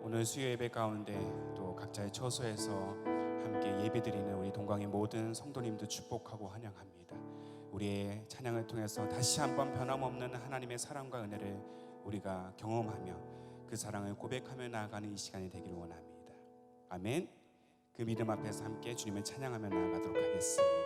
오늘 수요 예배 가운데 또 각자의 처소에서 함께 예배드리는 우리 동강의 모든 성도님들 축복하고 환영합니다. 우리의 찬양을 통해서 다시 한번 변함없는 하나님의 사랑과 은혜를 우리가 경험하며 그 사랑을 고백하며 나아가는 이 시간이 되기를 원합니다. 아멘. 그 믿음 앞에서 함께 주님을 찬양하며 나아가도록 하겠습니다.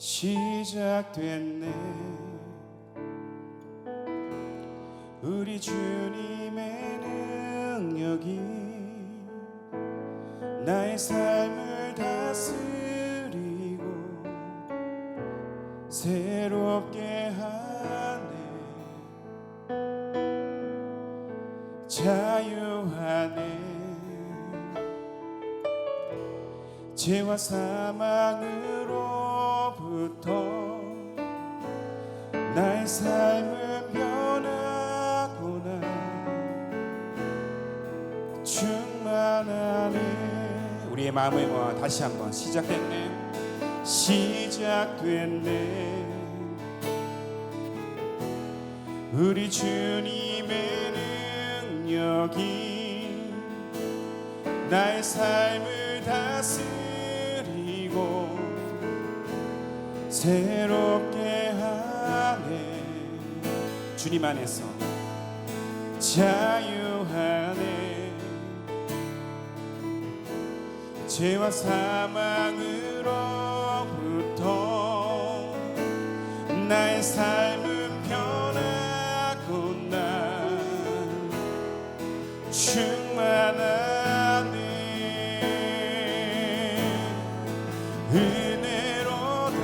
시작됐네 우리 주님의 능력이 나의 삶을 다스리고 새롭게 하네. 자유하네. 죄와 사망으로부터 나의 삶은 변하구나. 충만하네. 우리의 마음을 모아 다시 한번 시작됐네. 시작됐네. 우리 주님의 능력이 나의 삶을 다스리고 새롭게 하네. 주님 안에서 자유하네. 죄와 사망으로부터 나의 삶은 변하구나. 충만하네. 은혜로다.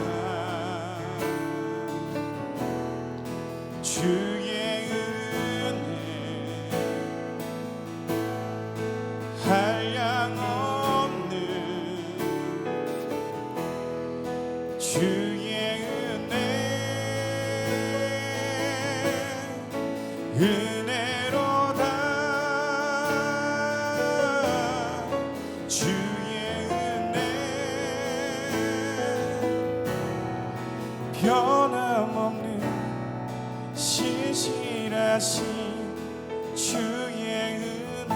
주의 은혜 한량 없는 주의 은혜 은혜로다. 주의 은혜 변함없는 신실하신 주의 은혜.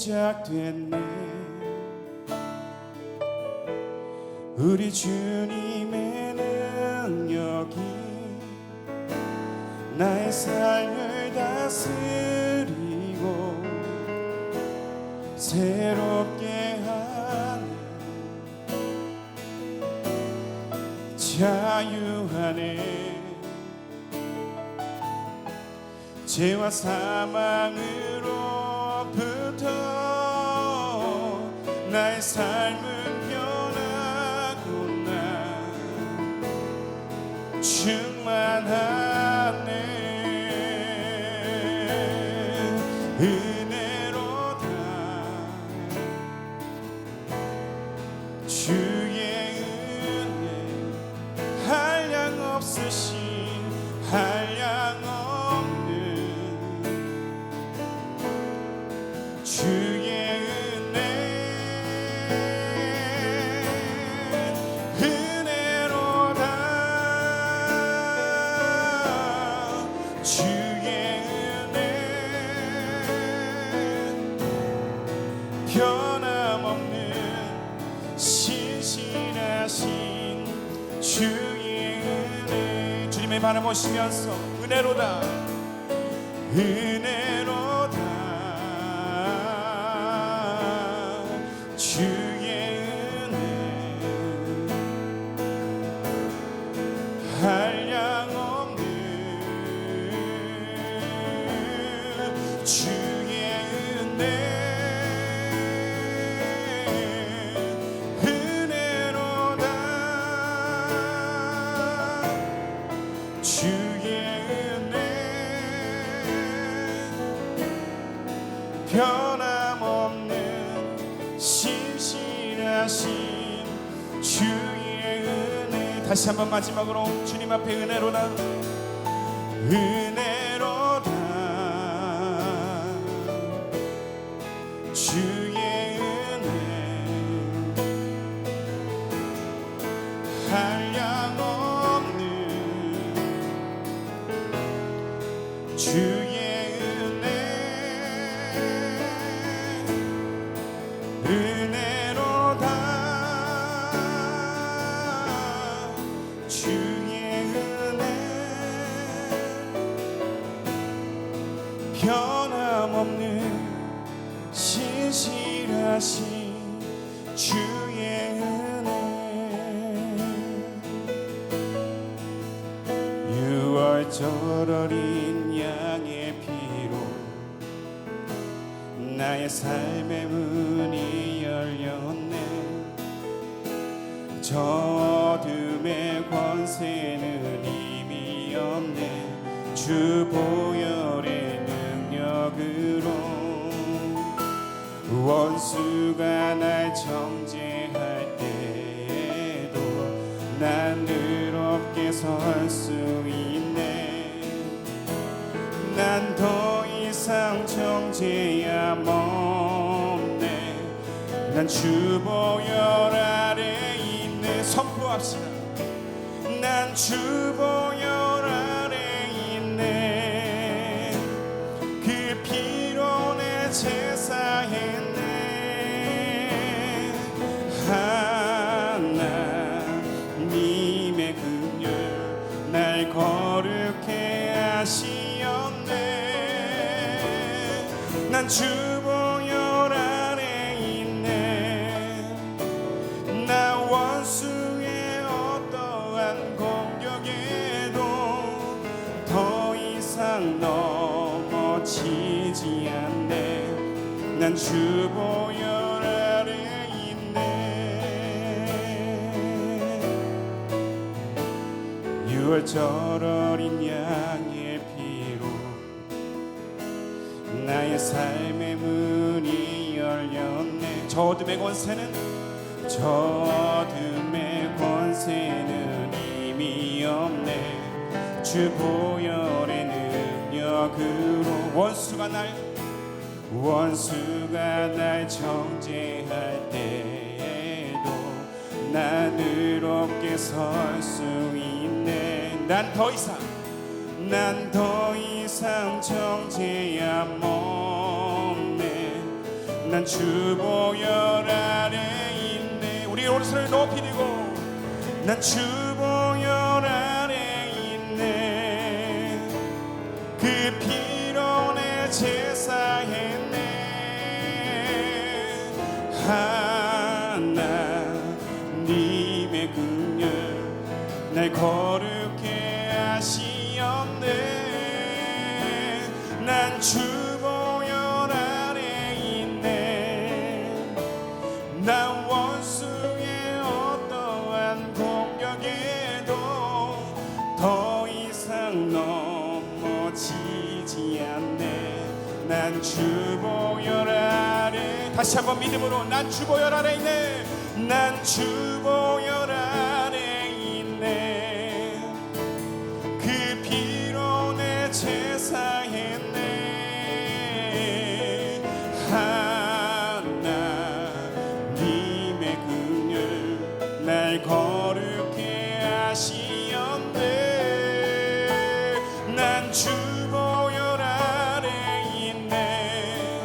시작됐네. 우리 주님의 능력이 나의 삶을 다스리고 새롭게 하네. 자유하네. 죄와 사망으로부터 나의 삶은 변하구나. 충만하네. 은혜로다. 주의 은혜 한량 없으신 한량 없는 주의 은혜 은혜로다. 주의 은혜 변함없는 신실하신 주의 은혜. 주님의 바라보시면서 은혜로다. 은혜로다. 주의 은혜 한량 없는 주의 은혜 은혜로다. 주의 은혜 변함없는 신실하신 주의 은혜. 다시 한번 마지막으로 주님 앞에 은혜로다, 은혜로다. 주의 은혜 한량없는 주의 은혜, 은혜로다. 주의 은혜 변함없는 신실하신 주의 은혜. 6월절 어린 양의 피로 나의 삶의 문이 열렸네. 저 어둠의 권세는 이미 없네. 주 보혈의 능력으로 원수가 날 정죄할 때에도 난 의롭게 설 수 있네. 난 더 이상 정죄함 없네. 난 주 보혈 아래 있네. 선포합시다. 난 주 보혈 아래 있네. 그 피로 내 제사했네. 하나님의 긍휼 날 거룩해 하시었네. 난 주 보혈 아래 있네. 나 원수의 어떠한 공격에도 더 이상 넘어지지 않네. 난 주 보혈 아래 있네. 6월절 어린 양의 피로 나의 삶의 문이 열렸네. 저 어둠의 권세는 이미 없네. 주 보혈의 능력으로 원수가 날 정죄할 때에도 난 의롭게 설 수 있네. 난 더 이상 정죄함 없네. 난 주 보혈 아래 있네. 우리 오른손을 높이 들고 난 주 보혈 아래 있네. 그 피로 내 제사했네. 하나님의 긍휼 날 거룩해 하시었네. 난 주 보혈 아래 있네. 난 원수의 어떠한 공격에도 더 이상 넘어지지 않네. 난 주 보혈 아래. 다시 한번 믿음으로 난 주 보혈 아래 있네. 난 주 보혈 아래 있네. 그 피로 내 제사했네. 하나님의 긍휼 날 거룩해 하시었네. 난 주 보혈 아래 있네.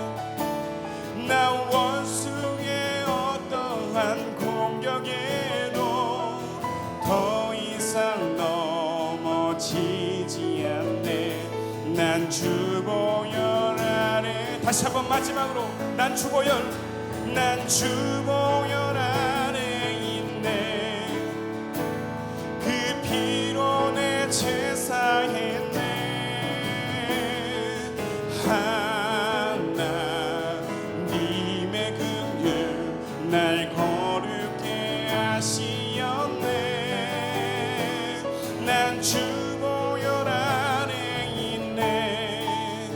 나 원수의 어떠한 공격에도 더 이상 넘어지지 않네. 난 주 보혈 아래. 다시 한번 마지막으로 난 주 보혈 아래 있네. 그 피로 내 제사했네. 하나님의 긍휼 날 거룩해 하시었네. 난 주 보혈 아래 있네.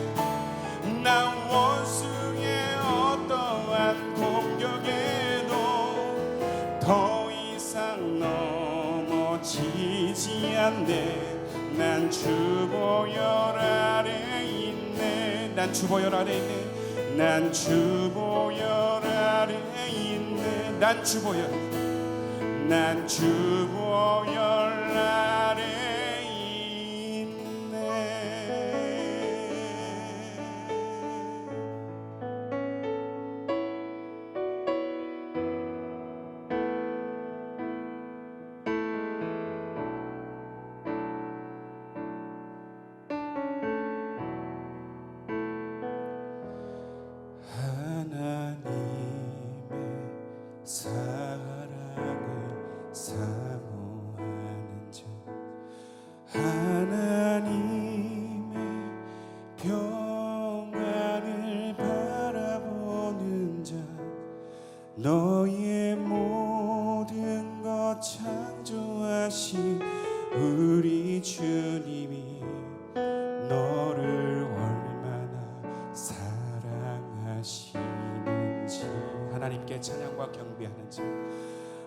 난 원수의 난 주보혈 아래 있네. 난 주보혈 아래 있네. 난 주보혈 아래 있네. 하나님의 사랑을 사모하는 자, 하나님의 평안을 바라보는 자, 너의 모든 것 창조하신 우리 주님이 너를 얼마나 사랑하시는지 하나님께 찬양과 경배하는 자,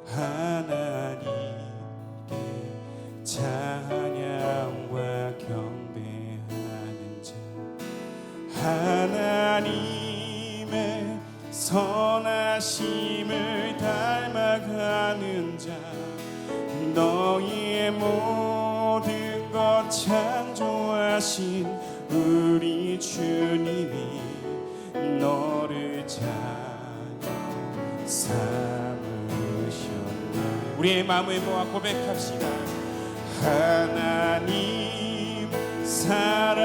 하나님께 찬양과 경배하는 자, 하나님의 선하심을 닮아가는 자, 너의 모든 것 창조하신 우리 주님이 너를 자녀 삼으셨네. 우리의 마음을 모아 고백합시다. 하나님 사랑의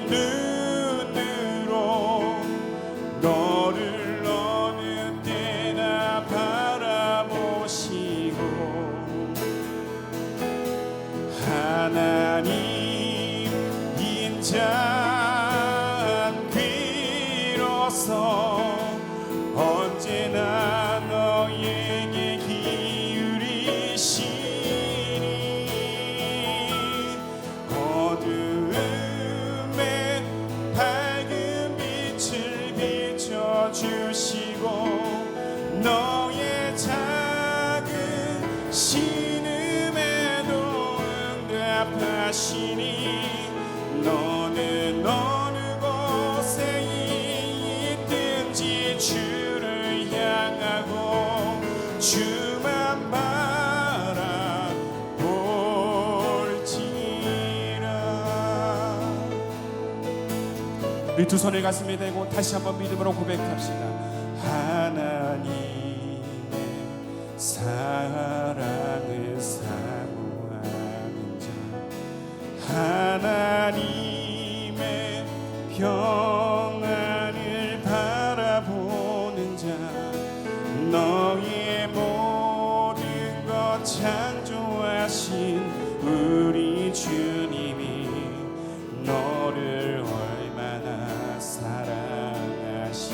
눈으로 너를 어느 때나 바라보시고, 하나님 인자한 귀로서 언제나 너에게 기울이시니, 어두움에 밝은 빛을 비춰주시고, 너의 작은 신음에도 응답하시니, 너는 어느 곳에 있든지 주를 향하고 주만 바라볼지라. 우리 두 손을 가슴에 대고 다시 한번 믿음으로 고백합시다. 하나님의 사랑을 사모하는 자, 하나님의 평안을 바라보는 자, 너의 모든 것 창조하신 우리 주님이 너를 얼마나 사랑하시는지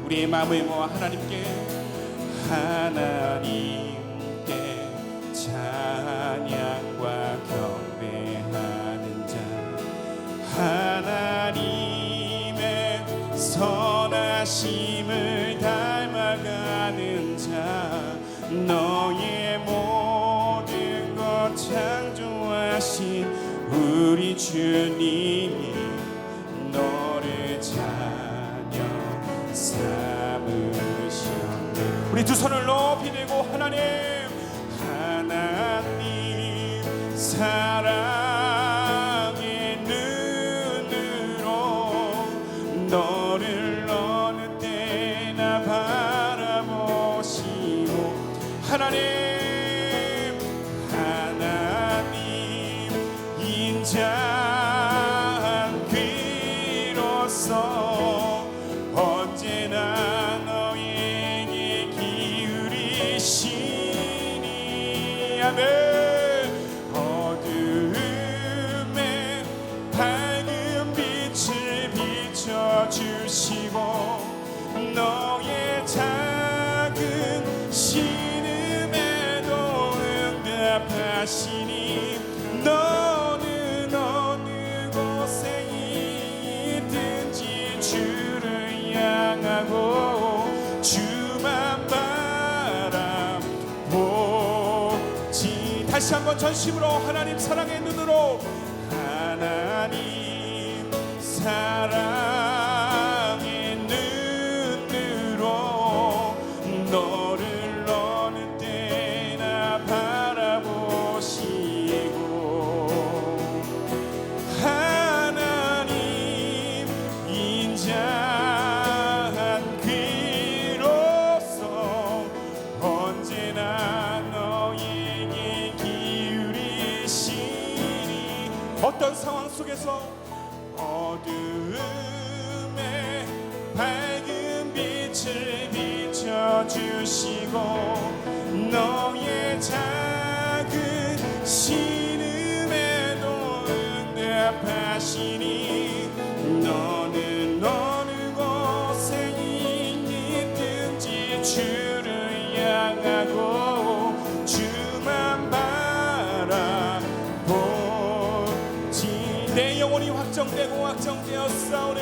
우리의 마음을 모아 하나님께 찬양과 경배하는 자, 하나님의 선하심을 닮아가는 자, 너의 모든 것 창조하신 우리 주님이 너를 자녀 삼으셨네. 우리 두 손을 높이 들고 하나님 사랑의 눈으로 너를 어느 때나 바라보시고, 하나님 인자한 귀로서 언제나 너에게 기울이시니, 아멘. 어두움에 밝은 빛을 비춰주시고, 너의 작은 신음에도 응답하시니, 너는 어느 곳에 있든지 주를 향하고 주만 바라보지. 다시 한번 전심으로 하나님 사랑의 눈으로, 하나님 사랑의 눈으로 너를 어느 때나 바라보시고 하나님 인자한 귀로서 언제나 너에게 기울이시니 어떤 상황 속에서 어두움에 밝은 빛을 비춰주시고 너의 작은 신음에도 응답하시니 너는 어느 곳에 있든지 주를 향하고 주만 바라보지 내 영혼이 확정되고 확정되었사오니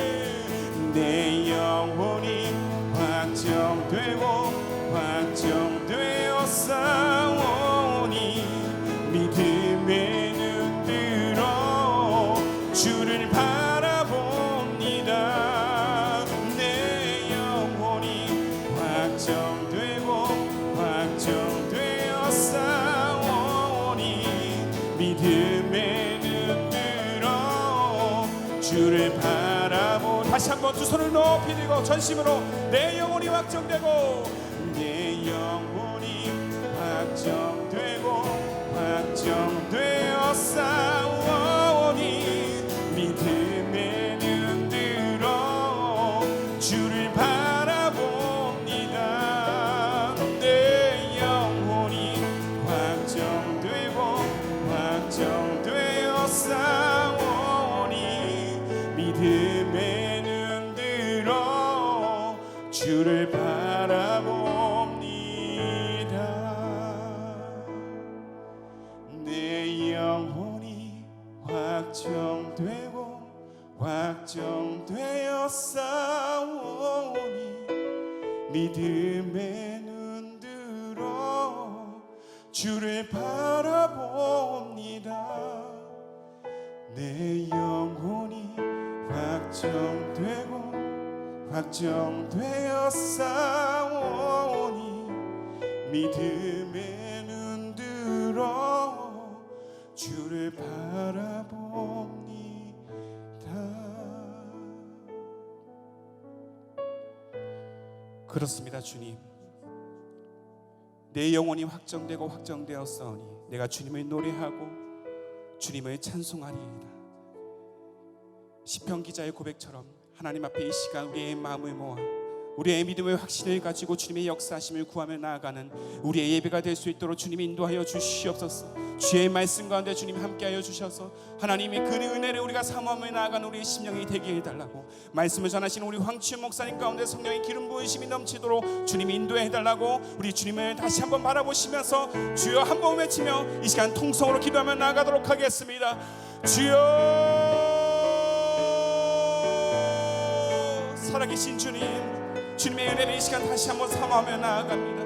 내 영혼이 확정되고 확정되었사오니 믿음의 눈 들어 주를 바라봅니다. 내 영혼이 확정되고 확정되었사오니 믿음의 눈 들어 주를 바라보 다시 한번 두 손을 높이 들고 전심으로 내 영혼이 확정되고 내 영혼이 확정되고 확정되었사오니 믿음의 눈 들어 주를 바라봅니다. 내 영혼이 확정되고 확정되었사오니 믿음의 눈 들어 주를 바라봅니다. 내 영혼이 확정되고 확정되었사오니 믿음의 눈 들어 주를 바라봅니다. 내 영혼이 확정되고 확정되었사오니 믿음의 눈 들어 주를 바라봅니다. 그렇습니다. 주님, 내 영혼이 확정되고 확정되었사오니 내가 주님을 노래하고 주님을 찬송하리이다. 시편 기자의 고백처럼 하나님 앞에 이 시간 우리의 마음을 모아 우리의 믿음의 확신을 가지고 주님의 역사하심을 구하며 나아가는 우리의 예배가 될 수 있도록 주님 인도하여 주시옵소서. 주의 말씀 가운데 주님 함께하여 주셔서 하나님의 그 은혜를 우리가 사모하며 나아가는 우리의 심령이 되게 해달라고, 말씀을 전하시는 우리 황치윤 목사님 가운데 성령의 기름 부으심이 넘치도록 주님 인도해 달라고, 우리 주님을 다시 한번 바라보시면서 주여 한번 외치며 이 시간 통성으로 기도하며 나아가도록 하겠습니다. 주여, 살아계신 주님, 주님의 은혜를 이 시간 다시 한번 사모하며 나아갑니다.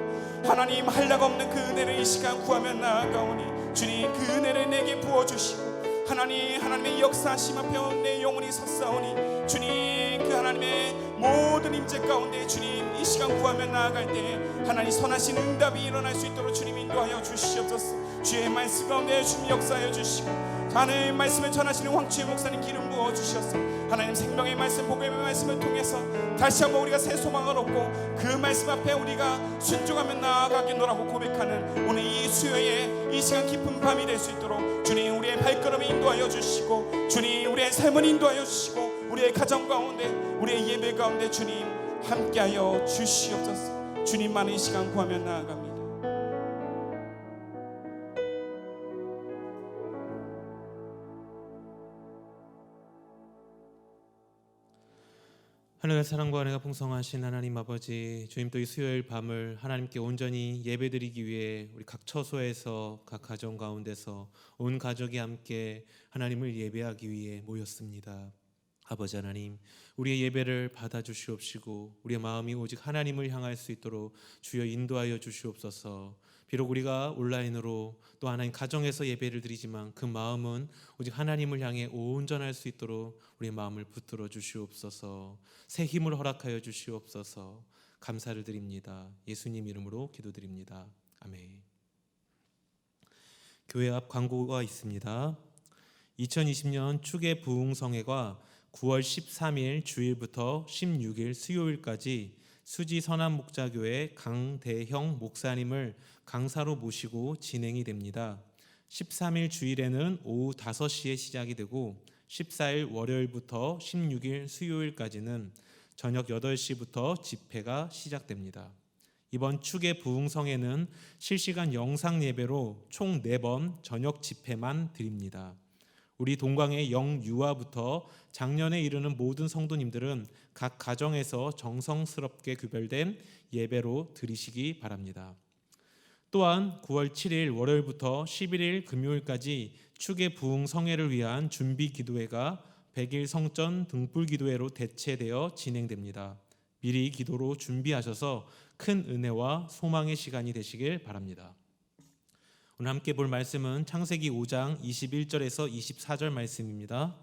하나님, 한량 없는 그 은혜를 이 시간 구하며 나아가오니 주님 그 은혜를 내게 부어주시고 하나님의 역사하심 앞에 내 영혼이 섰사오니 주님 그 하나님의 모든 임재 가운데 주님 이 시간 구하며 나아갈 때 하나님 선하신 응답이 일어날 수 있도록 주님 인도하여 주시옵소서. 주의 말씀 가운데 주님 역사하여 주시고 하나님의 말씀을 전하시는 황치윤 목사님 기름 부어 주셔서 하나님 생명의 말씀, 복음의 말씀을 통해서 다시 한번 우리가 새 소망을 얻고 그 말씀 앞에 우리가 순종하며 나아가겠노라고 고백하는 오늘 이 수요에 이 시간 깊은 밤이 될 수 있도록 주님 우리의 발걸음을 인도하여 주시고 주님 우리의 삶을 인도하여 주시고 우리의 가정 가운데 우리의 예배 가운데 주님 함께하여 주시옵소서. 주님만의 이 시간 구하며 나아갑니다. 하늘의 사랑과 은혜가 풍성하신 하나님 아버지, 주님 또 이 수요일 밤을 하나님께 온전히 예배드리기 위해 우리 각 처소에서 각 가정 가운데서 온 가족이 함께 하나님을 예배하기 위해 모였습니다. 아버지 하나님, 우리의 예배를 받아주시옵시고 우리의 마음이 오직 하나님을 향할 수 있도록 주여 인도하여 주시옵소서. 비록 우리가 온라인으로 또 하나님 가정에서 예배를 드리지만 그 마음은 오직 하나님을 향해 온전할 수 있도록 우리의 마음을 붙들어 주시옵소서. 새 힘을 허락하여 주시옵소서. 감사를 드립니다. 예수님 이름으로 기도드립니다. 아멘. 교회 앞 광고가 있습니다. 2020년 축의 부흥성회가 9월 13일 주일부터 16일 수요일까지 수지 선한목자교회 강대형 목사님을 강사로 모시고 진행이 됩니다. 13일 주일에는 오후 5시에 시작이 되고 14일 월요일부터 16일 수요일까지는 저녁 8시부터 집회가 시작됩니다. 이번 축의 부흥성회는 실시간 영상 예배로 총 4번 저녁 집회만 드립니다. 우리 동광의 영유아부터 장년에 이르는 모든 성도님들은 각 가정에서 정성스럽게 구별된 예배로 드리시기 바랍니다. 또한 9월 7일 월요일부터 11일 금요일까지 축의 부흥성회를 위한 준비 기도회가 100일 성전 등불 기도회로 대체되어 진행됩니다. 미리 기도로 준비하셔서 큰 은혜와 소망의 시간이 되시길 바랍니다. 오늘 함께 볼 말씀은 창세기 5장 21절에서 24절 말씀입니다.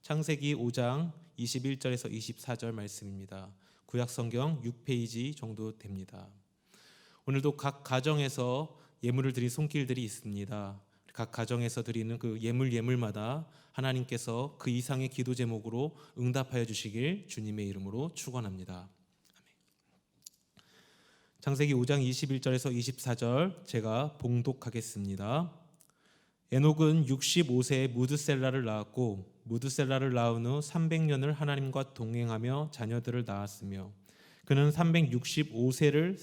창세기 5장 21절에서 24절 말씀입니다. 구약성경 6페이지 정도 됩니다. 오늘도 각 가정에서 예물을 드린 손길들이 있습니다. 각 가정에서 드리는 그 예물마다 하나님께서 그 이상의 기도 제목으로 응답하여 주시길 주님의 이름으로 축원합니다. 창세기 5장 21절에서 24절 제가 봉독하겠습니다. 에녹은 65세에 무드셀라를 낳았고 무드셀라를 낳은 후 300년을 하나님과 동행하며 자녀들을 낳았으며 그는 365세를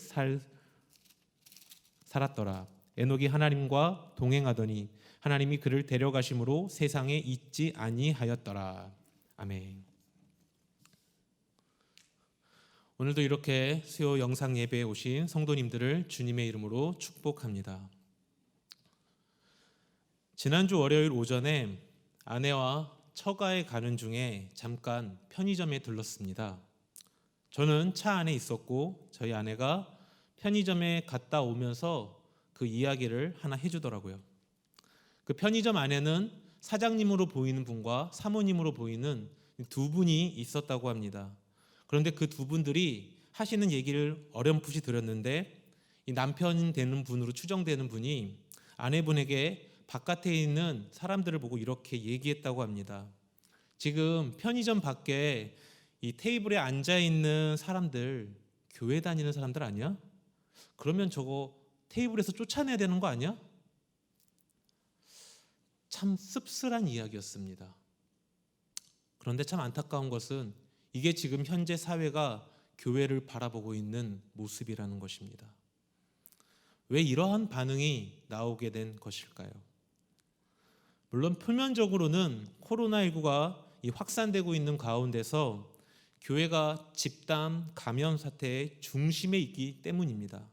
살았더라. 에녹이 하나님과 동행하더니 하나님이 그를 데려가심으로 세상에 있지 아니하였더라. 아멘. 오늘도 이렇게 수요 영상 예배에 오신 성도님들을 주님의 이름으로 축복합니다. 지난주 월요일 오전에 아내와 처가에 가는 중에 잠깐 편의점에 들렀습니다. 저는 차 안에 있었고 저희 아내가 편의점에 갔다 오면서 그 이야기를 하나 해주더라고요. 그 편의점 안에는 사장님으로 보이는 분과 사모님으로 보이는 두 분이 있었다고 합니다. 그런데 그 두 분들이 하시는 얘기를 어렴풋이 들었는데 이 남편 되는 분으로 추정되는 분이 아내분에게 바깥에 있는 사람들을 보고 이렇게 얘기했다고 합니다. 지금 편의점 밖에 이 테이블에 앉아 있는 사람들 교회 다니는 사람들 아니야? 그러면 저거 테이블에서 쫓아내야 되는 거 아니야? 참 씁쓸한 이야기였습니다. 그런데 참 안타까운 것은 이게 지금 현재 사회가 교회를 바라보고 있는 모습이라는 것입니다. 왜 이러한 반응이 나오게 된 것일까요? 물론 표면적으로는 코로나19가 확산되고 있는 가운데서 교회가 집단 감염 사태의 중심에 있기 때문입니다.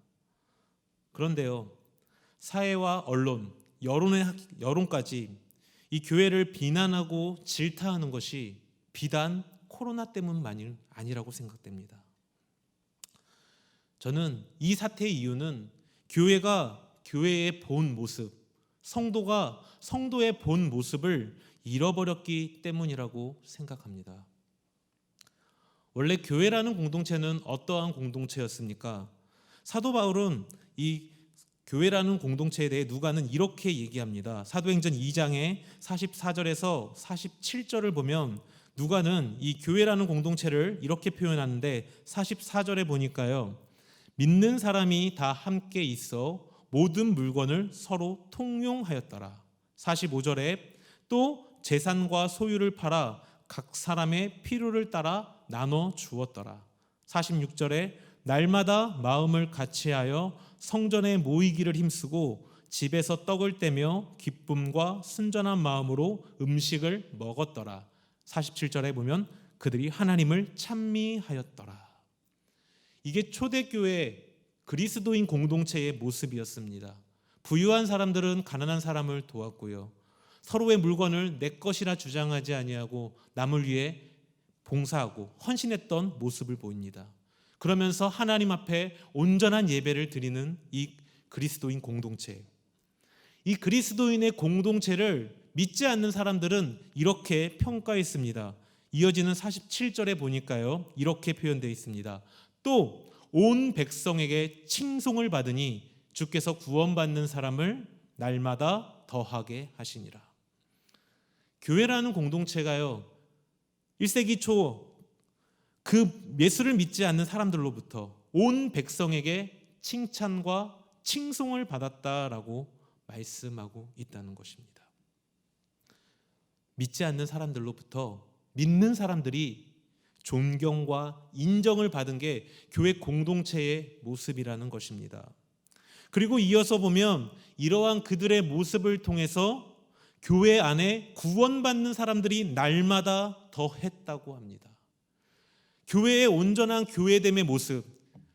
그런데요, 사회와 언론, 여론까지 이 교회를 비난하고 질타하는 것이 비단 코로나 때문만이 아니라고 생각됩니다. 저는 이 사태의 이유는 교회가 교회의 본 모습, 성도가 성도의 본 모습을 잃어버렸기 때문이라고 생각합니다. 원래 교회라는 공동체는 어떠한 공동체였습니까? 사도 바울은 이 교회라는 공동체에 대해 누가는 이렇게 얘기합니다. 사도행전 2장의 44절에서 47절을 보면 누가는 이 교회라는 공동체를 이렇게 표현하는데 44절에 보니까요, 믿는 사람이 다 함께 있어 모든 물건을 서로 통용하였더라. 45절에 또 재산과 소유를 팔아 각 사람의 필요를 따라 나눠 주었더라. 46절에 날마다 마음을 같이하여 성전에 모이기를 힘쓰고 집에서 떡을 떼며 기쁨과 순전한 마음으로 음식을 먹었더라. 47절에 보면 그들이 하나님을 찬미하였더라. 이게 초대교회 그리스도인 공동체의 모습이었습니다. 부유한 사람들은 가난한 사람을 도왔고요, 서로의 물건을 내 것이라 주장하지 아니하고 남을 위해 봉사하고 헌신했던 모습을 보입니다. 그러면서 하나님 앞에 온전한 예배를 드리는 이 그리스도인 공동체, 이 그리스도인의 공동체를 믿지 않는 사람들은 이렇게 평가했습니다. 이어지는 47절에 보니까요, 이렇게 표현되어 있습니다. 또 온 백성에게 칭송을 받으니 주께서 구원받는 사람을 날마다 더하게 하시니라. 교회라는 공동체가요, 1세기 초 그 예수를 믿지 않는 사람들로부터 온 백성에게 칭찬과 칭송을 받았다라고 말씀하고 있다는 것입니다. 믿지 않는 사람들로부터 믿는 사람들이 존경과 인정을 받은 게 교회 공동체의 모습이라는 것입니다. 그리고 이어서 보면 이러한 그들의 모습을 통해서 교회 안에 구원받는 사람들이 날마다 더했다고 합니다. 교회의 온전한 교회됨의 모습,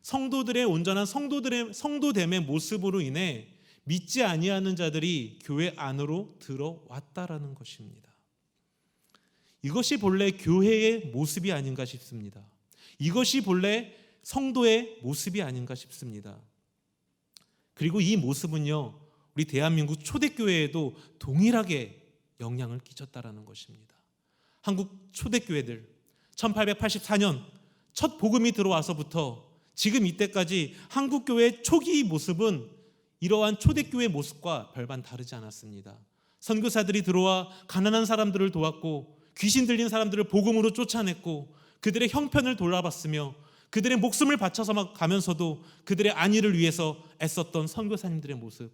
성도들의 온전한 성도됨의 모습으로 인해 믿지 아니하는 자들이 교회 안으로 들어왔다라는 것입니다. 이것이 본래 교회의 모습이 아닌가 싶습니다. 이것이 본래 성도의 모습이 아닌가 싶습니다. 그리고 이 모습은요, 우리 대한민국 초대교회에도 동일하게 영향을 끼쳤다라는 것입니다. 한국 초대교회들 1884년 첫 복음이 들어와서부터 지금 이때까지 한국교회의 초기 모습은 이러한 초대교회 모습과 별반 다르지 않았습니다. 선교사들이 들어와 가난한 사람들을 도왔고 귀신 들린 사람들을 복음으로 쫓아냈고 그들의 형편을 돌아봤으며 그들의 목숨을 바쳐서 가면서도 그들의 안위를 위해서 애썼던 선교사님들의 모습,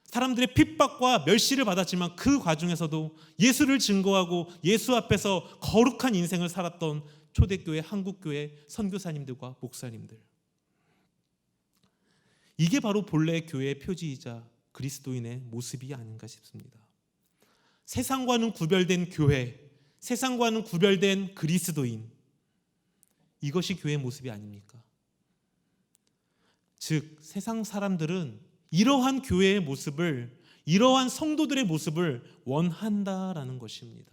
사람들의 핍박과 멸시를 받았지만 그 과정에서도 예수를 증거하고 예수 앞에서 거룩한 인생을 살았던 초대교회, 한국교회 선교사님들과 목사님들, 이게 바로 본래 교회의 표지이자 그리스도인의 모습이 아닌가 싶습니다. 세상과는 구별된 교회, 세상과는 구별된 그리스도인, 이것이 교회의 모습이 아닙니까? 즉 세상 사람들은 이러한 교회의 모습을, 이러한 성도들의 모습을 원한다라는 것입니다.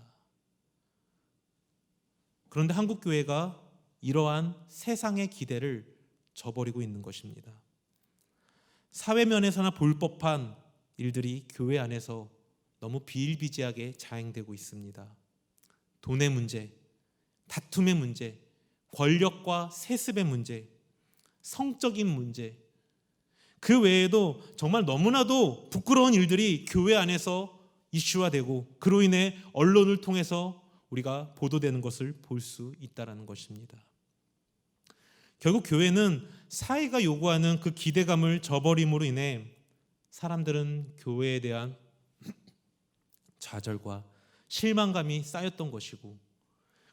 그런데 한국교회가 이러한 세상의 기대를 저버리고 있는 것입니다. 사회면에서나 볼 법한 일들이 교회 안에서 너무 비일비재하게 자행되고 있습니다. 돈의 문제, 다툼의 문제, 권력과 세습의 문제, 성적인 문제, 그 외에도 정말 너무나도 부끄러운 일들이 교회 안에서 이슈화되고 그로 인해 언론을 통해서 우리가 보도되는 것을 볼 수 있다는 것입니다. 결국 교회는 사회가 요구하는 그 기대감을 저버림으로 인해 사람들은 교회에 대한 좌절과 실망감이 쌓였던 것이고,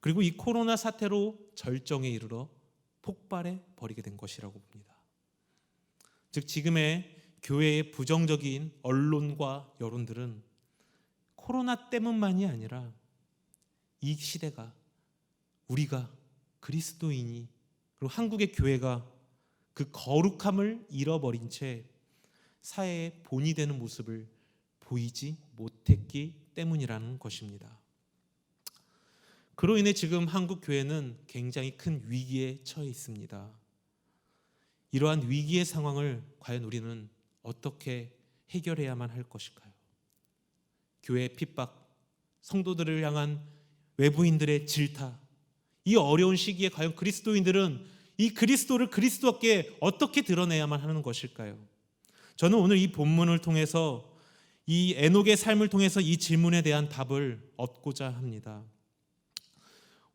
그리고 이 코로나 사태로 절정에 이르러 폭발해 버리게 된 것이라고 봅니다. 즉 지금의 교회의 부정적인 언론과 여론들은 코로나 때문만이 아니라 이 시대가, 우리가 그리스도인이, 그리고 한국의 교회가 그 거룩함을 잃어버린 채 사회의 본이 되는 모습을 보이지 못했기 때문이라는 것입니다. 그로 인해 지금 한국 교회는 굉장히 큰 위기에 처해 있습니다. 이러한 위기의 상황을 과연 우리는 어떻게 해결해야만 할 것일까요? 교회의 핍박, 성도들을 향한 외부인들의 질타, 이 어려운 시기에 과연 그리스도인들은 이 그리스도를 그리스도께 어떻게 드러내야만 하는 것일까요? 저는 오늘 이 본문을 통해서, 이 에녹의 삶을 통해서 이 질문에 대한 답을 얻고자 합니다.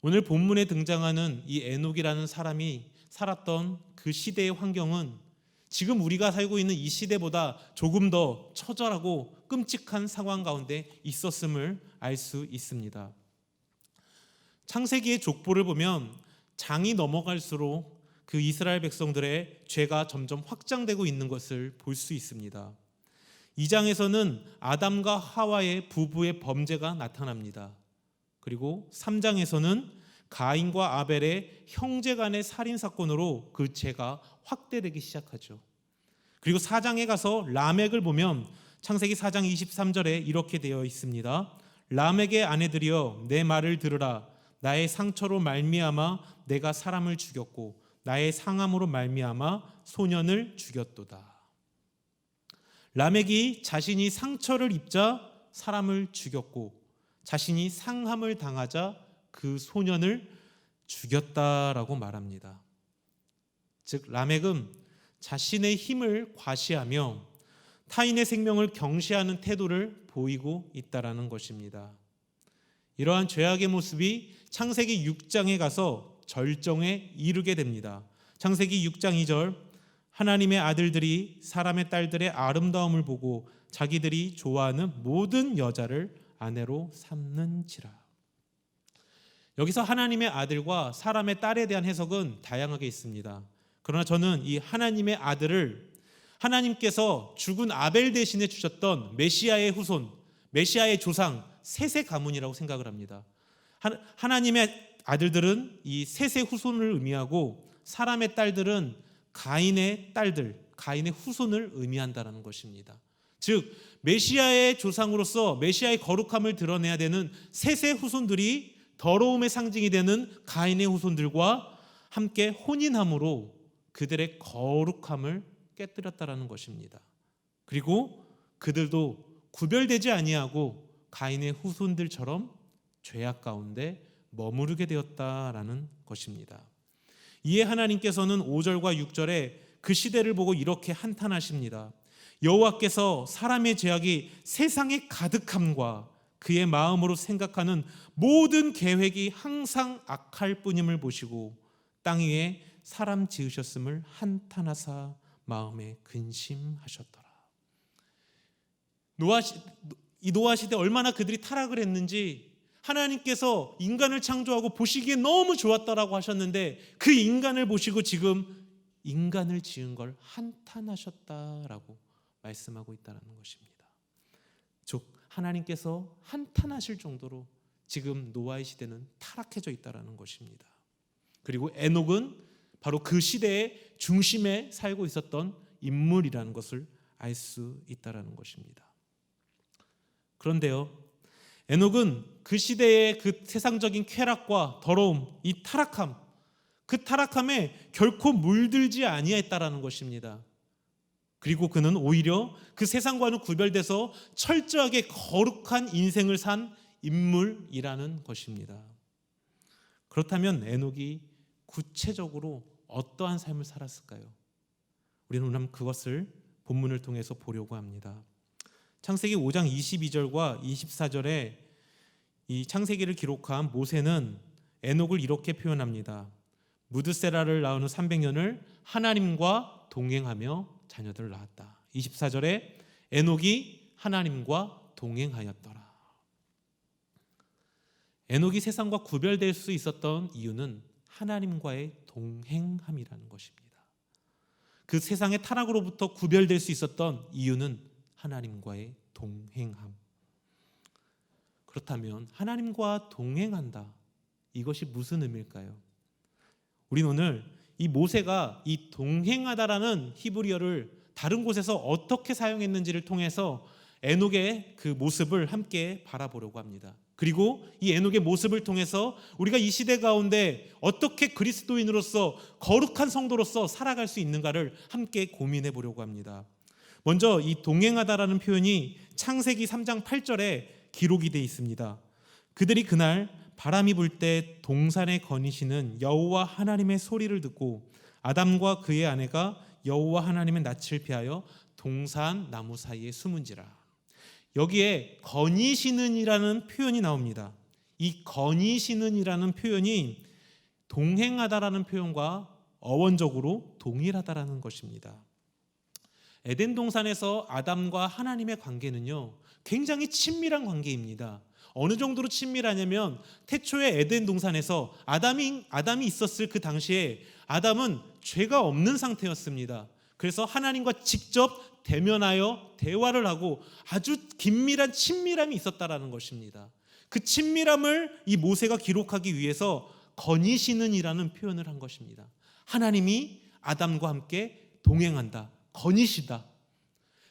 오늘 본문에 등장하는 이 에녹이라는 사람이 살았던 그 시대의 환경은 지금 우리가 살고 있는 이 시대보다 조금 더 처절하고 끔찍한 상황 가운데 있었음을 알 수 있습니다. 창세기의 족보를 보면 장이 넘어갈수록 그 이스라엘 백성들의 죄가 점점 확장되고 있는 것을 볼 수 있습니다. 2장에서는 아담과 하와의 부부의 범죄가 나타납니다. 그리고 3장에서는 가인과 아벨의 형제간의 살인사건으로 그 죄가 확대되기 시작하죠. 그리고 4장에 가서 라멕을 보면 창세기 4장 23절에 이렇게 되어 있습니다. 라멕의 아내들이여 내 말을 들으라. 나의 상처로 말미암아 내가 사람을 죽였고 나의 상함으로 말미암아 소년을 죽였도다. 라멕이 자신이 상처를 입자 사람을 죽였고 자신이 상함을 당하자 그 소년을 죽였다라고 말합니다. 즉 라멕은 자신의 힘을 과시하며 타인의 생명을 경시하는 태도를 보이고 있다라는 것입니다. 이러한 죄악의 모습이 창세기 6장에 가서 절정에 이르게 됩니다. 창세기 6장 2절, 하나님의 아들들이 사람의 딸들의 아름다움을 보고 자기들이 좋아하는 모든 여자를 아내로 삼는지라. 여기서 하나님의 아들과 사람의 딸에 대한 해석은 다양하게 있습니다. 그러나 저는 이 하나님의 아들을 하나님께서 죽은 아벨 대신에 주셨던 메시아의 후손, 메시아의 조상 셋의 가문이라고 생각을 합니다. 하나님의 아들들은 이 셋의 후손을 의미하고 사람의 딸들은 가인의 딸들, 가인의 후손을 의미한다는 것입니다. 즉 메시아의 조상으로서 메시아의 거룩함을 드러내야 되는 셋의 후손들이 더러움의 상징이 되는 가인의 후손들과 함께 혼인함으로 그들의 거룩함을 깨뜨렸다라는 것입니다. 그리고 그들도 구별되지 아니하고 가인의 후손들처럼 죄악 가운데 머무르게 되었다라는 것입니다. 이에 하나님께서는 5절과 6절에 그 시대를 보고 이렇게 한탄하십니다. 여호와께서 사람의 죄악이 세상에 가득함과 그의 마음으로 생각하는 모든 계획이 항상 악할 뿐임을 보시고 땅 위에 사람 지으셨음을 한탄하사 마음에 근심하셨더라. 노아 시대 얼마나 그들이 타락을 했는지 하나님께서 인간을 창조하고 보시기에 너무 좋았다라고 하셨는데 그 인간을 보시고 지금 인간을 지은 걸 한탄하셨다라고 말씀하고 있다는 것입니다. 즉 하나님께서 한탄하실 정도로 지금 노아의 시대는 타락해져 있다는 것입니다. 그리고 에녹은 바로 그 시대의 중심에 살고 있었던 인물이라는 것을 알 수 있다는 것입니다. 그런데요, 에녹은 그 시대의 그 세상적인 쾌락과 더러움, 이 타락함, 그 타락함에 결코 물들지 아니했다라는 것입니다. 그리고 그는 오히려 그 세상과는 구별돼서 철저하게 거룩한 인생을 산 인물이라는 것입니다. 그렇다면 에녹이 구체적으로 어떠한 삶을 살았을까요? 우리는 오늘 그것을 본문을 통해서 보려고 합니다. 창세기 5장 22절과 24절에 이 창세기를 기록한 모세는 에녹을 이렇게 표현합니다. 무드세라를 낳은 후 300년을 하나님과 동행하며 자녀들을 낳았다. 24절에 에녹이 하나님과 동행하였더라. 에녹이 세상과 구별될 수 있었던 이유는 하나님과의 동행함이라는 것입니다. 그 세상의 타락으로부터 구별될 수 있었던 이유는 하나님과의 동행함. 그렇다면 하나님과 동행한다, 이것이 무슨 의미일까요? 우리는 오늘 이 모세가 이 동행하다라는 히브리어를 다른 곳에서 어떻게 사용했는지를 통해서 에녹의 그 모습을 함께 바라보려고 합니다. 그리고 이 에녹의 모습을 통해서 우리가 이 시대 가운데 어떻게 그리스도인으로서 거룩한 성도로서 살아갈 수 있는가를 함께 고민해 보려고 합니다. 먼저 이 동행하다라는 표현이 창세기 3장 8절에 기록이 되어 있습니다. 그들이 그날 바람이 불 때 동산에 거니시는 여호와 하나님의 소리를 듣고 아담과 그의 아내가 여호와 하나님의 낯을 피하여 동산 나무 사이에 숨은지라. 여기에 거니시는이라는 표현이 나옵니다. 이 거니시는이라는 표현이 동행하다라는 표현과 어원적으로 동일하다라는 것입니다. 에덴 동산에서 아담과 하나님의 관계는요, 굉장히 친밀한 관계입니다. 어느 정도로 친밀하냐면 태초에 에덴 동산에서 아담이 있었을 그 당시에 아담은 죄가 없는 상태였습니다. 그래서 하나님과 직접 대면하여 대화를 하고 아주 긴밀한 친밀함이 있었다라는 것입니다. 그 친밀함을 이 모세가 기록하기 위해서 거니시는이라는 표현을 한 것입니다. 하나님이 아담과 함께 동행한다, 거니시다.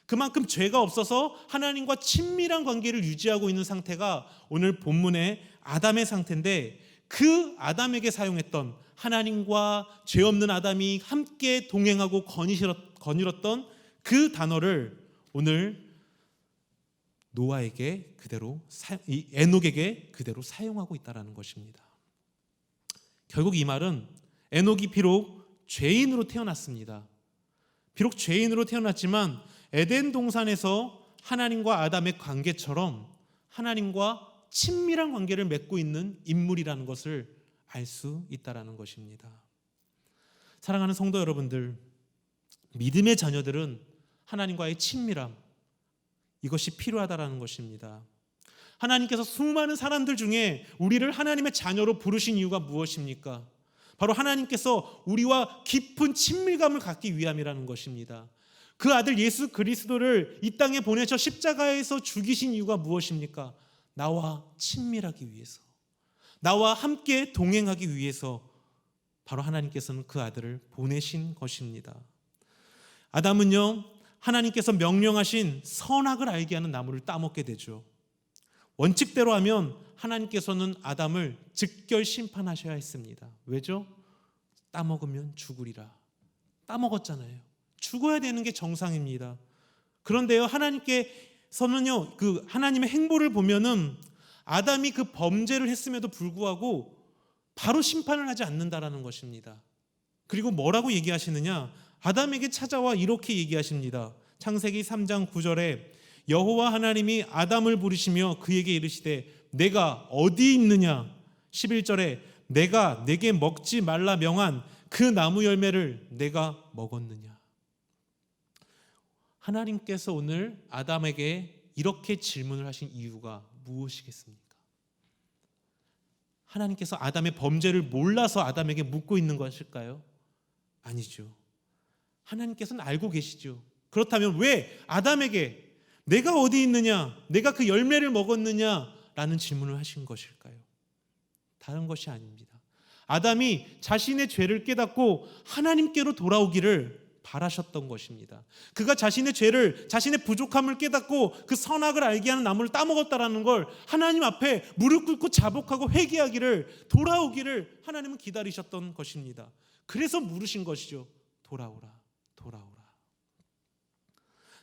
그만큼 죄가 없어서 하나님과 친밀한 관계를 유지하고 있는 상태가 오늘 본문의 아담의 상태인데, 그 아담에게 사용했던, 하나님과 죄 없는 아담이 함께 동행하고 거닐었던 그 단어를 오늘 노아에게 그대로, 이 에녹에게 그대로 사용하고 있다는 것입니다. 결국 이 말은 에녹이 비록 죄인으로 태어났습니다. 비록 죄인으로 태어났지만 에덴 동산에서 하나님과 아담의 관계처럼 하나님과 친밀한 관계를 맺고 있는 인물이라는 것을 알 수 있다는 것입니다. 사랑하는 성도 여러분들, 믿음의 자녀들은 하나님과의 친밀함, 이것이 필요하다는 것입니다. 하나님께서 수많은 사람들 중에 우리를 하나님의 자녀로 부르신 이유가 무엇입니까? 바로 하나님께서 우리와 깊은 친밀감을 갖기 위함이라는 것입니다. 그 아들 예수 그리스도를 이 땅에 보내셔 십자가에서 죽이신 이유가 무엇입니까? 나와 친밀하기 위해서, 나와 함께 동행하기 위해서 바로 하나님께서는 그 아들을 보내신 것입니다. 아담은요, 하나님께서 명령하신 선악을 알게 하는 나무를 따먹게 되죠. 원칙대로 하면 하나님께서는 아담을 즉결 심판하셔야 했습니다. 왜죠? 따먹으면 죽으리라. 따먹었잖아요. 죽어야 되는 게 정상입니다. 그런데요, 하나님께서는요, 그 하나님의 행보를 보면은 아담이 그 범죄를 했음에도 불구하고 바로 심판을 하지 않는다라는 것입니다. 그리고 뭐라고 얘기하시느냐? 아담에게 찾아와 이렇게 얘기하십니다. 창세기 3장 9절에 여호와 하나님이 아담을 부르시며 그에게 이르시되 내가 어디 있느냐? 11절에 내가 내게 먹지 말라 명한 그 나무 열매를 내가 먹었느냐? 하나님께서 오늘 아담에게 이렇게 질문을 하신 이유가 무엇이겠습니까? 하나님께서 아담의 범죄를 몰라서 아담에게 묻고 있는 것일까요? 아니죠. 하나님께서는 알고 계시죠. 그렇다면 왜 아담에게 내가 어디 있느냐, 내가 그 열매를 먹었느냐 라는 질문을 하신 것일까요? 다른 것이 아닙니다. 아담이 자신의 죄를 깨닫고 하나님께로 돌아오기를 바라셨던 것입니다. 그가 자신의 죄를, 자신의 부족함을 깨닫고 그 선악을 알게 하는 나무를 따먹었다라는 걸 하나님 앞에 무릎 꿇고 자복하고 회개하기를, 돌아오기를 하나님은 기다리셨던 것입니다. 그래서 물으신 것이죠. 돌아오라, 돌아오라.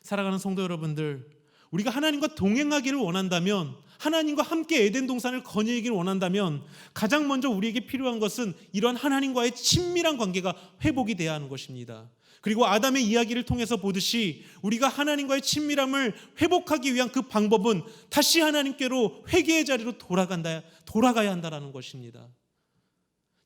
사랑하는 성도 여러분들, 우리가 하나님과 동행하기를 원한다면, 하나님과 함께 에덴 동산을 거닐기를 원한다면 가장 먼저 우리에게 필요한 것은 이런 하나님과의 친밀한 관계가 회복이 돼야 하는 것입니다. 그리고 아담의 이야기를 통해서 보듯이 우리가 하나님과의 친밀함을 회복하기 위한 그 방법은 다시 하나님께로 회개의 자리로 돌아가야 한다는 것입니다.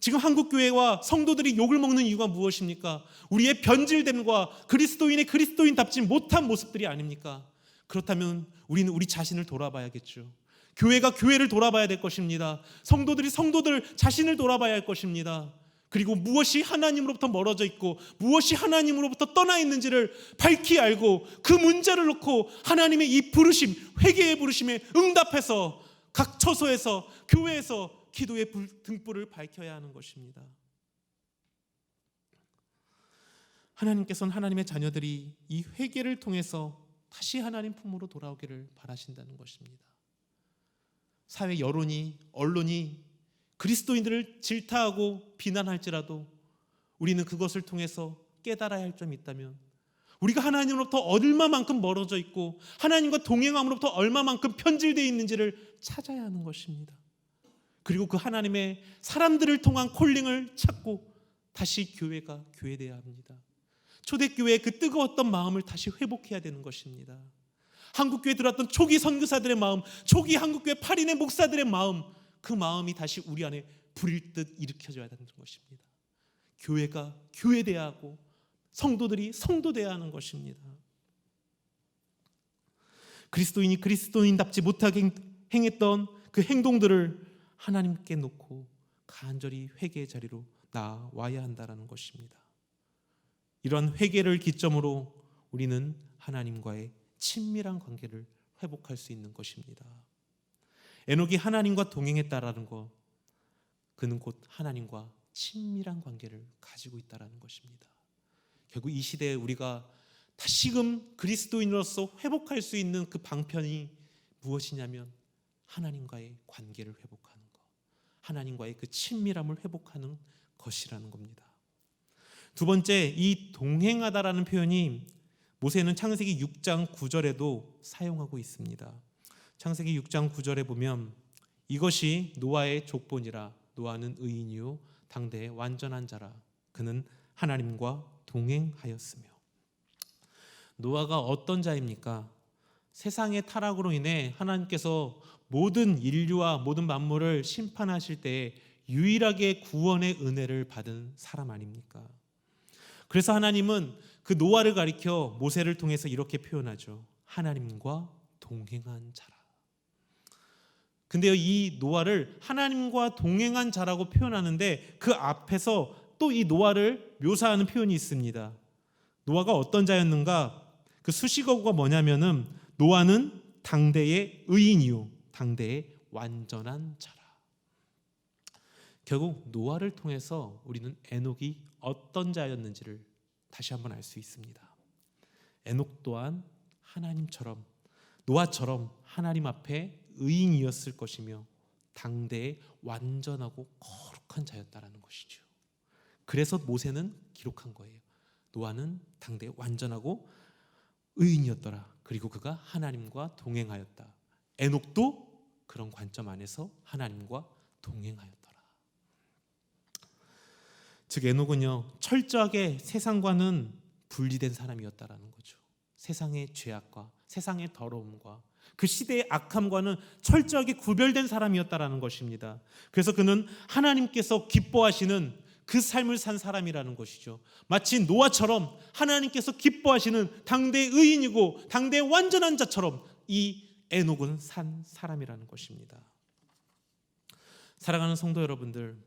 지금 한국교회와 성도들이 욕을 먹는 이유가 무엇입니까? 우리의 변질됨과 그리스도인의 그리스도인답지 못한 모습들이 아닙니까? 그렇다면 우리는 우리 자신을 돌아봐야겠죠. 교회가 교회를 돌아봐야 될 것입니다. 성도들이 성도들 자신을 돌아봐야 할 것입니다. 그리고 무엇이 하나님으로부터 멀어져 있고 무엇이 하나님으로부터 떠나 있는지를 밝히 알고 그 문제를 놓고 하나님의 이 부르심, 회개의 부르심에 응답해서 각 처소에서, 교회에서 기도의 등불을 밝혀야 하는 것입니다. 하나님께서는 하나님의 자녀들이 이 회개를 통해서 다시 하나님 품으로 돌아오기를 바라신다는 것입니다. 사회 여론이, 언론이 그리스도인들을 질타하고 비난할지라도 우리는 그것을 통해서 깨달아야 할 점이 있다면, 우리가 하나님으로부터 얼마만큼 멀어져 있고 하나님과 동행함으로부터 얼마만큼 편질되어 있는지를 찾아야 하는 것입니다. 그리고 그 하나님의 사람들을 통한 콜링을 찾고 다시 교회가 교회되어야 합니다. 초대교회의 그 뜨거웠던 마음을 다시 회복해야 되는 것입니다. 한국교회에 들어왔던 초기 선교사들의 마음, 초기 한국교회 8인의 목사들의 마음, 그 마음이 다시 우리 안에 불일 듯 일으켜져야 되는 것입니다. 교회가 교회돼야 하고 성도들이 성도돼야 하는 것입니다. 그리스도인이 그리스도인답지 못하게 행했던 그 행동들을 하나님께 놓고 간절히 회개의 자리로 나와야 한다는 것입니다. 이런 회개를 기점으로 우리는 하나님과의 친밀한 관계를 회복할 수 있는 것입니다. 에녹이 하나님과 동행했다라는 것, 그는 곧 하나님과 친밀한 관계를 가지고 있다라는 것입니다. 결국 이 시대에 우리가 다시금 그리스도인으로서 회복할 수 있는 그 방편이 무엇이냐면 하나님과의 관계를 회복하는 것, 하나님과의 그 친밀함을 회복하는 것이라는 겁니다. 두 번째, 이 동행하다라는 표현이 모세는 창세기 6장 9절에도 사용하고 있습니다. 창세기 6장 9절에 보면 이것이 노아의 족본이라. 노아는 의인이요 당대의 완전한 자라. 그는 하나님과 동행하였으며. 노아가 어떤 자입니까? 세상의 타락으로 인해 하나님께서 모든 인류와 모든 만물을 심판하실 때에 유일하게 구원의 은혜를 받은 사람 아닙니까? 그래서 하나님은 그 노아를 가리켜 모세를 통해서 이렇게 표현하죠. 하나님과 동행한 자라. 근데요, 이 노아를 하나님과 동행한 자라고 표현하는데 그 앞에서 또 이 노아를 묘사하는 표현이 있습니다. 노아가 어떤 자였는가? 그 수식어가 뭐냐면은 노아는 당대의 의인이요 당대의 완전한 자라. 결국 노아를 통해서 우리는 에녹이 어떤 자였는지를 다시 한번 알 수 있습니다. 에녹 또한 하나님처럼 노아처럼 하나님 앞에 의인이었을 것이며 당대의 완전하고 거룩한 자였다라는 것이죠. 그래서 모세는 기록한 거예요. 노아는 당대의 완전하고 의인이었더라. 그리고 그가 하나님과 동행하였다. 에녹도 그런 관점 안에서 하나님과 동행하였더라. 즉 에녹은요 철저하게 세상과는 분리된 사람이었다라는 거죠. 세상의 죄악과 세상의 더러움과 그 시대의 악함과는 철저하게 구별된 사람이었다라는 것입니다. 그래서 그는 하나님께서 기뻐하시는 그 삶을 산 사람이라는 것이죠. 마치 노아처럼 하나님께서 기뻐하시는 당대의 의인이고 당대의 완전한 자처럼 이 에녹은 산 사람이라는 것입니다. 사랑하는 성도 여러분들,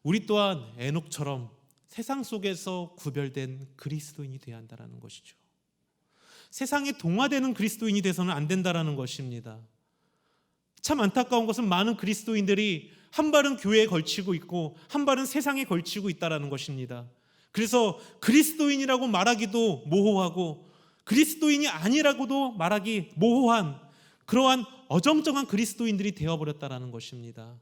우리 또한 에녹처럼 세상 속에서 구별된 그리스도인이 되어야 한다는 것이죠. 세상에 동화되는 그리스도인이 돼서는 안 된다는 것입니다. 참 안타까운 것은 많은 그리스도인들이 한 발은 교회에 걸치고 있고 한 발은 세상에 걸치고 있다는 것입니다. 그래서 그리스도인이라고 말하기도 모호하고 그리스도인이 아니라고도 말하기 모호한 그러한 어정쩡한 그리스도인들이 되어버렸다는 것입니다.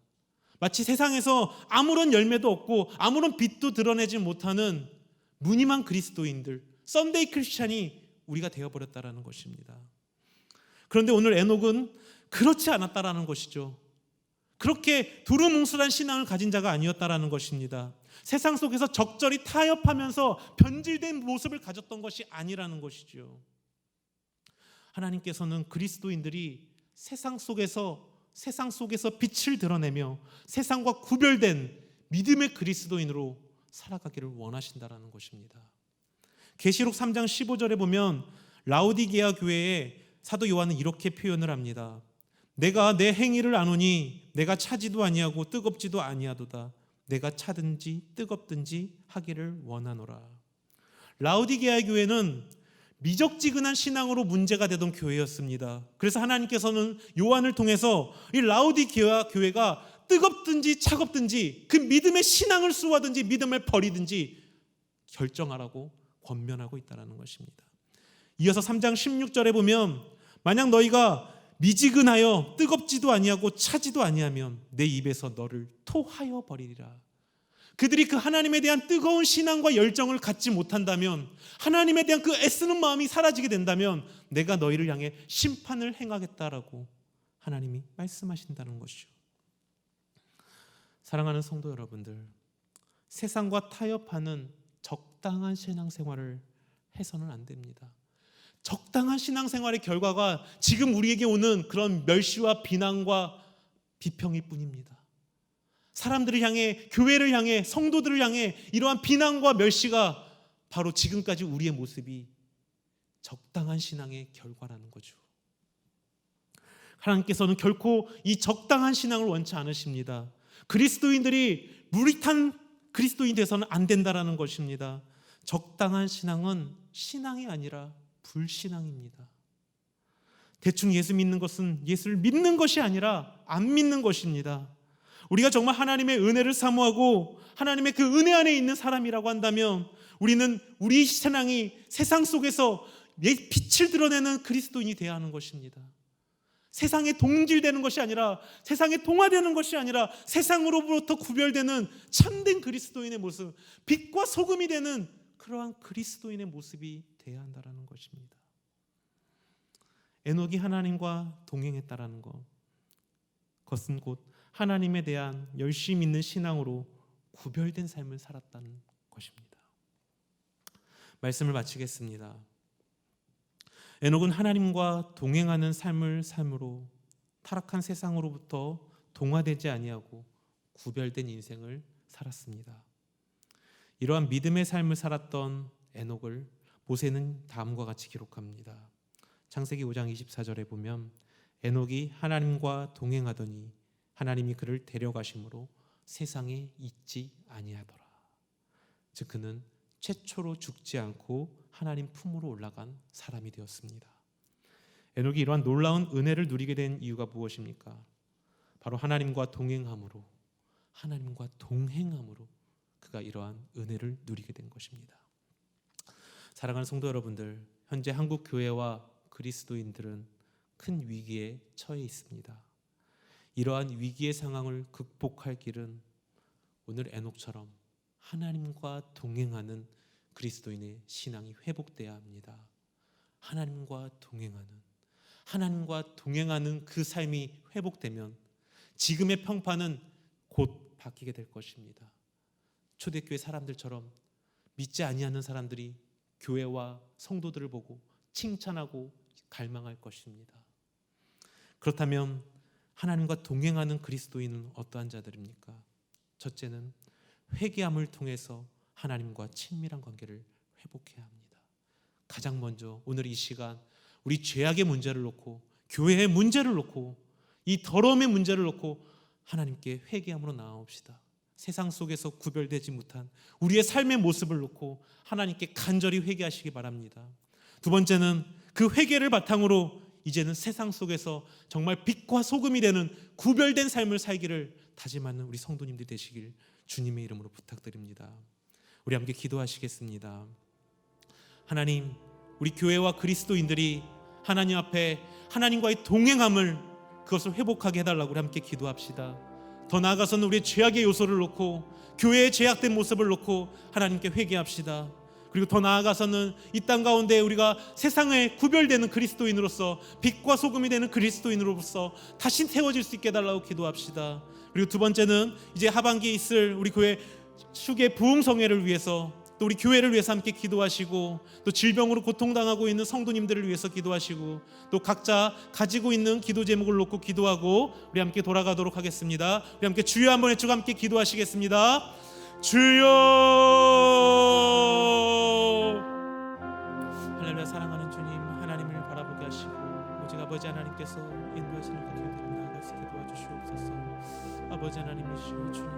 마치 세상에서 아무런 열매도 없고 아무런 빛도 드러내지 못하는 무늬만 그리스도인들, 썬데이 크리스찬이 우리가 되어버렸다는 것입니다. 그런데 오늘 에녹은 그렇지 않았다라는 것이죠. 그렇게 두루뭉술한 신앙을 가진 자가 아니었다라는 것입니다. 세상 속에서 적절히 타협하면서 변질된 모습을 가졌던 것이 아니라는 것이죠. 하나님께서는 그리스도인들이 세상 속에서 빛을 드러내며 세상과 구별된 믿음의 그리스도인으로 살아가기를 원하신다라는 것입니다. 계시록 3장 15절에 보면 라오디게아 교회에 사도 요한은 이렇게 표현을 합니다. 내가 내 행위를 아노니 내가 차지도 아니하고 뜨겁지도 아니하도다. 내가 차든지 뜨겁든지 하기를 원하노라. 라오디게아 교회는 미적지근한 신앙으로 문제가 되던 교회였습니다. 그래서 하나님께서는 요한을 통해서 이 라오디게아 교회가 뜨겁든지 차갑든지 그 믿음의 신앙을 수호하든지 믿음을 버리든지 결정하라고 권면하고 있다는 것입니다. 이어서 3장 16절에 보면 만약 너희가 미지근하여 뜨겁지도 아니하고 차지도 아니하면 내 입에서 너를 토하여 버리리라. 그들이 그 하나님에 대한 뜨거운 신앙과 열정을 갖지 못한다면, 하나님에 대한 그 애쓰는 마음이 사라지게 된다면 내가 너희를 향해 심판을 행하겠다라고 하나님이 말씀하신다는 것이죠. 사랑하는 성도 여러분들, 세상과 타협하는 적당한 신앙생활을 해서는 안 됩니다. 적당한 신앙생활의 결과가 지금 우리에게 오는 그런 멸시와 비난과 비평일 뿐입니다. 사람들을 향해, 교회를 향해, 성도들을 향해 이러한 비난과 멸시가 바로 지금까지 우리의 모습이 적당한 신앙의 결과라는 거죠. 하나님께서는 결코 이 적당한 신앙을 원치 않으십니다. 그리스도인들이 무리탄 그리스도인 돼서는 안 된다라는 것입니다. 적당한 신앙은 신앙이 아니라 불신앙입니다. 대충 예수 믿는 것은 예수를 믿는 것이 아니라 안 믿는 것입니다. 우리가 정말 하나님의 은혜를 사모하고 하나님의 그 은혜 안에 있는 사람이라고 한다면 우리는 우리 신앙이 세상 속에서 빛을 드러내는 그리스도인이 되어야 하는 것입니다. 세상에 동질되는 것이 아니라, 세상에 동화되는 것이 아니라 세상으로부터 구별되는 참된 그리스도인의 모습, 빛과 소금이 되는 그러한 그리스도인의 모습이 되어야 한다는 것입니다. 에녹이 하나님과 동행했다라는 것, 그것은 곧 하나님에 대한 열심 있는 신앙으로 구별된 삶을 살았다는 것입니다. 말씀을 마치겠습니다. 에녹은 하나님과 동행하는 삶을 삶으로 타락한 세상으로부터 동화되지 아니하고 구별된 인생을 살았습니다. 이러한 믿음의 삶을 살았던 에녹을 모세는 다음과 같이 기록합니다. 창세기 5장 24절에 보면 에녹이 하나님과 동행하더니 하나님이 그를 데려가심으로 세상에 있지 아니하더라. 즉 그는 최초로 죽지 않고 하나님 품으로 올라간 사람이 되었습니다. 에녹이 이러한 놀라운 은혜를 누리게 된 이유가 무엇입니까? 바로 하나님과 동행함으로 그가 이러한 은혜를 누리게 된 것입니다. 사랑하는 성도 여러분들, 현재 한국 교회와 그리스도인들은 큰 위기에 처해 있습니다. 이러한 위기의 상황을 극복할 길은 오늘 에녹처럼 하나님과 동행하는 그리스도인의 신앙이 회복돼야 합니다. 하나님과 동행하는 그 삶이 회복되면 지금의 평판은 곧 바뀌게 될 것입니다. 초대교회 사람들처럼 믿지 아니하는 사람들이 교회와 성도들을 보고 칭찬하고 갈망할 것입니다. 그렇다면 하나님과 동행하는 그리스도인은 어떠한 자들입니까? 첫째는 회개함을 통해서 하나님과 친밀한 관계를 회복해야 합니다. 가장 먼저 오늘 이 시간 우리 죄악의 문제를 놓고, 교회의 문제를 놓고, 이 더러움의 문제를 놓고 하나님께 회개함으로 나아옵시다. 세상 속에서 구별되지 못한 우리의 삶의 모습을 놓고 하나님께 간절히 회개하시기 바랍니다. 두 번째는 그 회개를 바탕으로 이제는 세상 속에서 정말 빛과 소금이 되는 구별된 삶을 살기를 다짐하는 우리 성도님들 되시길 주님의 이름으로 부탁드립니다. 우리 함께 기도하시겠습니다. 하나님, 우리 교회와 그리스도인들이 하나님 앞에 하나님과의 동행함을, 그것을 회복하게 해달라고 우리 함께 기도합시다. 더 나아가서는 우리의 죄악의 요소를 놓고, 교회의 죄악된 모습을 놓고 하나님께 회개합시다. 그리고 더 나아가서는 이 땅 가운데 우리가 세상에 구별되는 그리스도인으로서, 빛과 소금이 되는 그리스도인으로서 다시 세워질 수 있게 해달라고 기도합시다. 그리고 두 번째는 이제 하반기에 있을 우리 교회 축의 부흥성회를 위해서, 또 우리 교회를 위해서 함께 기도하시고, 또 질병으로 고통당하고 있는 성도님들을 위해서 기도하시고, 또 각자 가지고 있는 기도 제목을 놓고 기도하고 우리 함께 돌아가도록 하겠습니다. 우리 함께 주여 한번 외치고 함께 기도하시겠습니다. 주여. 할렐루야. 사랑하는 주님, 하나님을 바라보게 하시고 오직 아버지 하나님께서 인도하시는 그 교회를 나아갈 수 있게 도와주시옵소서. 아버지 하나님이시여 주님,